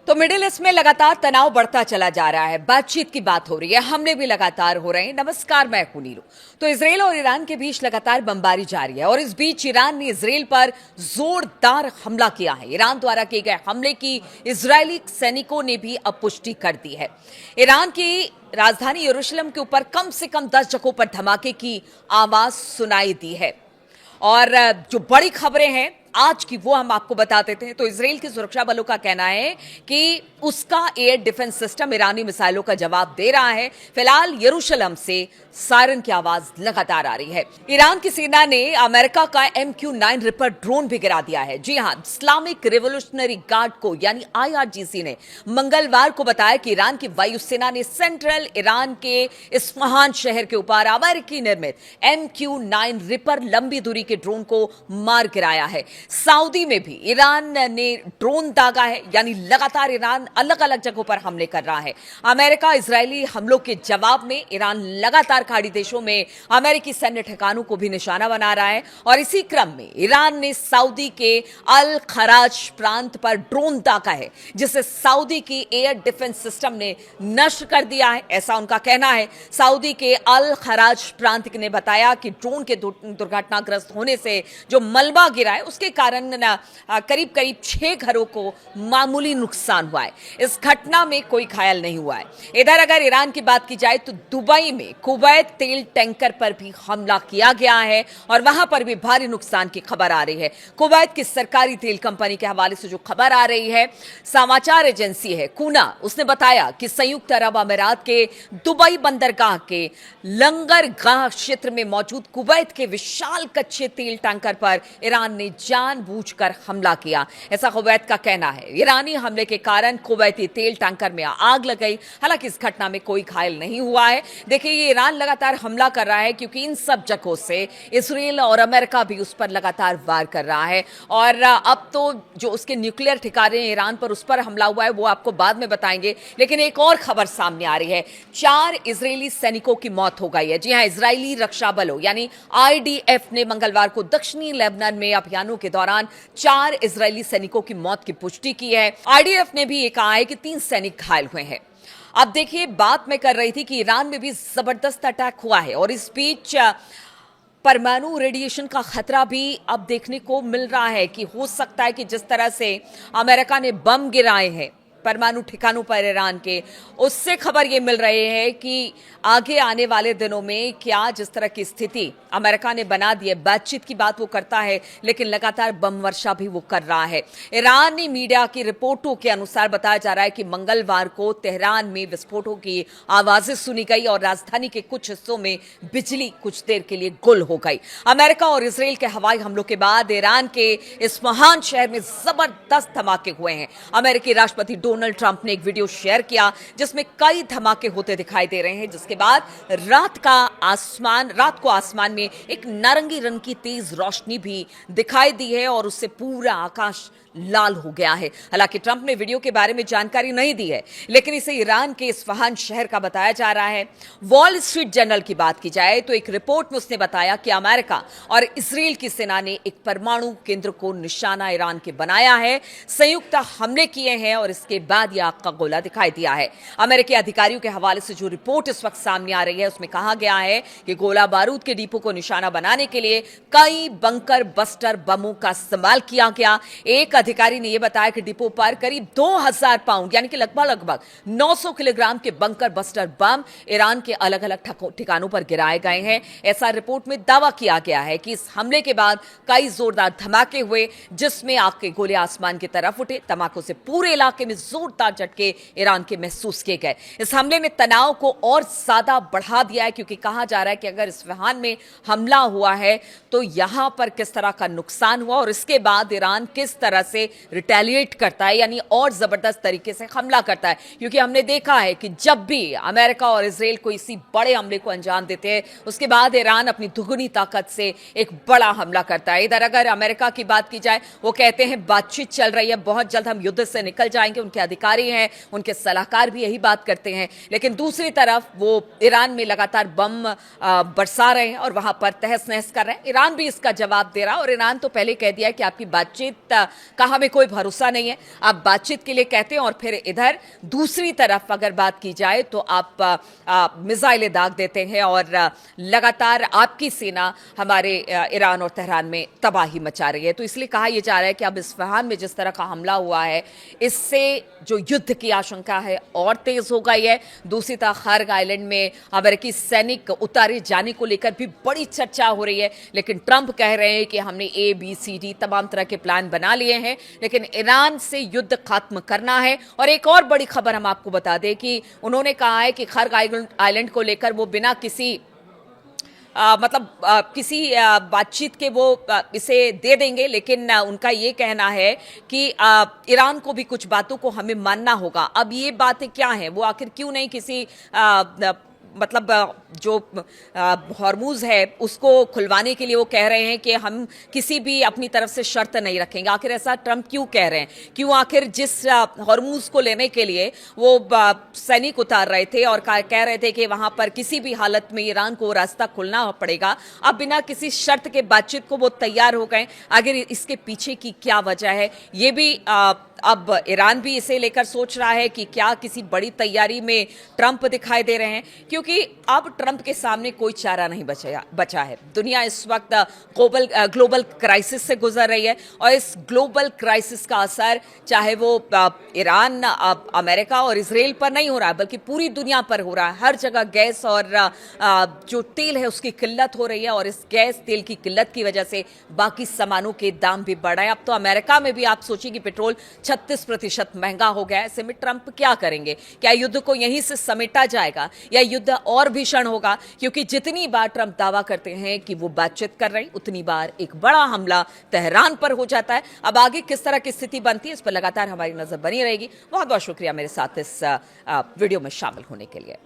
तो middle east में लगातार तनाव बढ़ता चला जा रहा है। बातचीत की बात हो रही है, हमले भी लगातार हो रहे हैं। नमस्कार, मैं हूं नीलू। तो इजराइल और ईरान के बीच लगातार बमबारी जारी है और इस बीच ईरान ने इजराइल पर जोरदार हमला किया है। ईरान द्वारा किए गए हमले की इजरायली सैनिकों ने भी अब पुष्टि कर दी है। ईरान की राजधानी यरूशलेम के ऊपर कम से कम 10 जगहों पर धमाके की आवाज सुनाई दी है और जो बड़ी खबरें हैं आज की वो हम आपको बता देते हैं। तो इजराइल की सुरक्षा बलों का कहना है कि उसका एयर डिफेंस सिस्टम ईरानी मिसाइलों का जवाब दे रहा है। फिलहाल यरूशलेम से सायरन की आवाज लगातार आ रही है। ईरान की सेना ने अमेरिका का MQ-9 रिपर ड्रोन भी गिरा दिया है। जी हां, इस्लामिक रिवोल्यूशनरी गार्ड को यानी IRGC ने मंगलवार को बताया कि ईरान की वायुसेना ने सेंट्रल ईरान के इस्फहान शहर के ऊपर अमेरिकी निर्मित MQ-9 रिपर लंबी दूरी के ड्रोन को मार गिराया है। सऊदी में भी ईरान ने ड्रोन दागा है, यानी लगातार ईरान अलग अलग जगहों पर हमले कर रहा है। अमेरिका इजरायली हमलों के जवाब में ईरान लगातार खाड़ी देशों में अमेरिकी सैन्य ठिकानों को भी निशाना बना रहा है और इसी क्रम में ईरान ने सऊदी के अल खराज प्रांत पर ड्रोन दागा है, जिसे सऊदी की एयर डिफेंस सिस्टम ने नष्ट कर दिया है, ऐसा उनका कहना है। सऊदी के अल खराज प्रांत ने बताया कि ड्रोन के दुर्घटनाग्रस्त होने से जो मलबा गिरा है उसके कारण करीब करीब 6 घरों को मामूली नुकसान हुआ है। इस घटना में कोई घायल नहीं हुआ है। इधर अगर ईरान की बात की जाए तो दुबई में कुवैत तेल टैंकर पर भी हमला किया गया है और वहां पर भी भारी नुकसान की खबर आ रही है। कुवैत की सरकारी तेल कंपनी के हवाले से जो खबर आ रही है, समाचार एजेंसी है कूना, उसने बताया कि संयुक्त अरब अमीरात के दुबई बंदरगाह के लंगरगाह क्षेत्र में मौजूद कुवैत के विशाल कच्चे तेल टैंकर पर ईरान ने जानबूझकर हमला किया, ऐसा कुवैत का कहना है। ईरानी हमले के कारण कुवैती तेल टैंकर में आग लग गई। हालांकि इस घटना में कोई घायल नहीं हुआ है। देखिए, ये ईरान लगातार हमला कर रहा है क्योंकि इन सब जगहों से इजराइल और अमेरिका भी उस पर लगातार वार कर रहा है और अब तो जो उसके न्यूक्लियर ठिकाने ईरान पर, उस पर हमला हुआ है वो आपको बाद में बताएंगे। लेकिन एक और खबर सामने आ रही है, 4 इजरायली सैनिकों की मौत हो गई है। जी हां, इजरायली रक्षा बलों यानी IDF ने मंगलवार को दक्षिणी लेबनान में अभियानों के दौरान 4 इजरायली सैनिकों की मौत की पुष्टि की है। IDF ने भी ये कहा है कि 3 सैनिक घायल हुए हैं। अब देखिए, बात मैं कर रही थी कि ईरान में भी जबरदस्त अटैक हुआ है और इस बीच परमाणु रेडिएशन का खतरा भी अब देखने को मिल रहा है कि हो सकता है कि जिस तरह से अमेरिका ने बम गिराए हैं परमाणु ठिकानों पर ईरान के, उससे खबर ये मिल रही है कि आगे आने वाले दिनों में क्या जिस तरह की स्थिति अमेरिका ने बना दी है, बातचीत की बात वो करता है लेकिन लगातार बम वर्षा भी वो कर रहा है। ईरानी मीडिया की रिपोर्टों के अनुसार बताया जा रहा है कि मंगलवार को तेहरान में विस्फोटों की आवाजें सुनी गई और राजधानी के कुछ हिस्सों में बिजली कुछ देर के लिए गुल हो गई। अमेरिका और इसराइल के हवाई हमलों के बाद ईरान के इस महान शहर में जबरदस्त धमाके हुए हैं। अमेरिकी राष्ट्रपति डोनाल्ड ट्रंप ने एक वीडियो शेयर किया जिसमें कई धमाके होते दिखाई दे रहे हैं, जिसके बाद रात को आसमान में एक नारंगी रंग की तेज रोशनी भी दिखाई दी है और उससे पूरा आकाश लाल हो गया है। हालांकि ट्रंप ने वीडियो के बारे में जानकारी नहीं दी है, लेकिन इसे ईरान के इस्फहान शहर का बताया जा रहा है। वॉल स्ट्रीट जर्नल की बात की जाए तो एक रिपोर्ट में उसने बताया कि अमेरिका और इसराइल की सेना ने एक परमाणु केंद्र को निशाना ईरान के बनाया है, संयुक्त हमले किए हैं और इसके बाद यह आग का गोला दिखाई दिया है। अमेरिकी अधिकारियों के हवाले से जो रिपोर्ट इस वक्त सामने आ रही है उसमें कहा गया है कि गोला बारूद के डिपो को निशाना बनाने के लिए कई बंकर बस्टर बमों का इस्तेमाल किया गया। एक अधिकारी ने यह बताया कि डिपो पर करीब 2000 पाउंड यानी कि लगभग 900 किलोग्राम के बंकर बस्टर बम ईरान के अलग अलग ठिकानों पर गिराए गए हैं। ऐसा रिपोर्ट में दावा किया गया है कि इस हमले के बाद कई जोरदार धमाके हुए जिसमें आग के गोले आसमान की तरफ उठे। धमाकों से पूरे इलाके में जोरदार झटके ईरान के महसूस किए गए। इस हमले ने तनाव को और ज्यादा बढ़ा दिया है क्योंकि कहा जा रहा है कि अगर इस्फहान में हमला हुआ है तो यहां पर किस तरह का नुकसान हुआ और इसके बाद ईरान किस तरह से रिटेलिएट करता है, यानी और जबरदस्त तरीके से हमला करता है। क्योंकि हमने देखा है कि जब भी अमेरिका और इजराइल को इसी बड़े हमले को अंजाम देते हैं उसके बाद ईरान अपनी दुगनी ताकत से एक बड़ा हमला करता है। इधर अगर अमेरिका की बात की जाए, वो कहते हैं बातचीत चल रही है, बहुत जल्द हम युद्ध से निकल जाएंगे। उनके अधिकारी हैं, उनके सलाहकार भी यही बात करते हैं। लेकिन दूसरी तरफ वो ईरान में लगातार बम बरसा रहे हैं और वहां पर तहस नहस कर रहे हैं। ईरान भी इसका जवाब दे रहा है और ईरान तो पहले कह दिया है कि आपकी बातचीत का हमें कोई भरोसा नहीं है। आप बातचीत के लिए कहते हैं और फिर इधर दूसरी तरफ अगर बात की जाए तो आप मिसाइलें दाग देते हैं और लगातार आपकी सेना हमारे ईरान और तेहरान में तबाही मचा रही है। तो इसलिए कहा यह जा रहा है कि अब इस्फहान में जिस तरह का हमला हुआ है, इससे जो युद्ध की आशंका है और तेज हो गई है। दूसरी तरफ खार्ग आइलैंड में अमेरिकी सैनिक उतारे जाने को लेकर भी बड़ी चर्चा हो रही है, लेकिन ट्रंप कह रहे हैं कि हमने ABCD तमाम तरह के प्लान बना लिए हैं, लेकिन ईरान से युद्ध खत्म करना है। और एक और बड़ी खबर हम आपको बता दें कि उन्होंने कहा है कि खार्ग आइलैंड को लेकर वो बिना किसी किसी बातचीत के वो इसे दे देंगे, लेकिन उनका ये कहना है कि ईरान को भी कुछ बातों को हमें मानना होगा। अब ये बातें क्या हैं, वो आखिर क्यों नहीं किसी जो हॉर्मूज है उसको खुलवाने के लिए वो कह रहे हैं कि हम किसी भी अपनी तरफ से शर्त नहीं रखेंगे। आखिर ऐसा ट्रंप क्यों कह रहे हैं? क्यों आखिर जिस हॉर्मूज को लेने के लिए वो सैनिक उतार रहे थे और कह रहे थे कि वहां पर किसी भी हालत में ईरान को रास्ता खुलना पड़ेगा, अब बिना किसी शर्त के बातचीत को वो तैयार हो गए। आखिर इसके पीछे की क्या वजह है, ये भी अब ईरान भी इसे लेकर सोच रहा है कि क्या किसी बड़ी तैयारी में ट्रंप दिखाई दे रहे हैं, क्योंकि अब ट्रंप के सामने कोई चारा नहीं बचा है। दुनिया इस वक्त ग्लोबल क्राइसिस से गुजर रही है और इस ग्लोबल क्राइसिस का असर चाहे वो ईरान, अमेरिका और इजराइल पर नहीं हो रहा है, बल्कि पूरी दुनिया पर हो रहा है। हर जगह गैस और जो तेल है उसकी किल्लत हो रही है और इस गैस तेल की किल्लत की वजह से बाकी सामानों के दाम भी बढ़ रहे हैं। अब तो अमेरिका में भी आप सोचिए कि पेट्रोल 36% महंगा हो गया है। ऐसे में ट्रंप क्या करेंगे? क्या युद्ध को यहीं से समेटा जाएगा या युद्ध और भीषण होगा? क्योंकि जितनी बार ट्रंप दावा करते हैं कि वो बातचीत कर रहे हैं, उतनी बार एक बड़ा हमला तेहरान पर हो जाता है। अब आगे किस तरह की स्थिति बनती है, इस पर लगातार हमारी नजर बनी रहेगी। बहुत बहुत शुक्रिया मेरे साथ इस वीडियो में शामिल होने के लिए।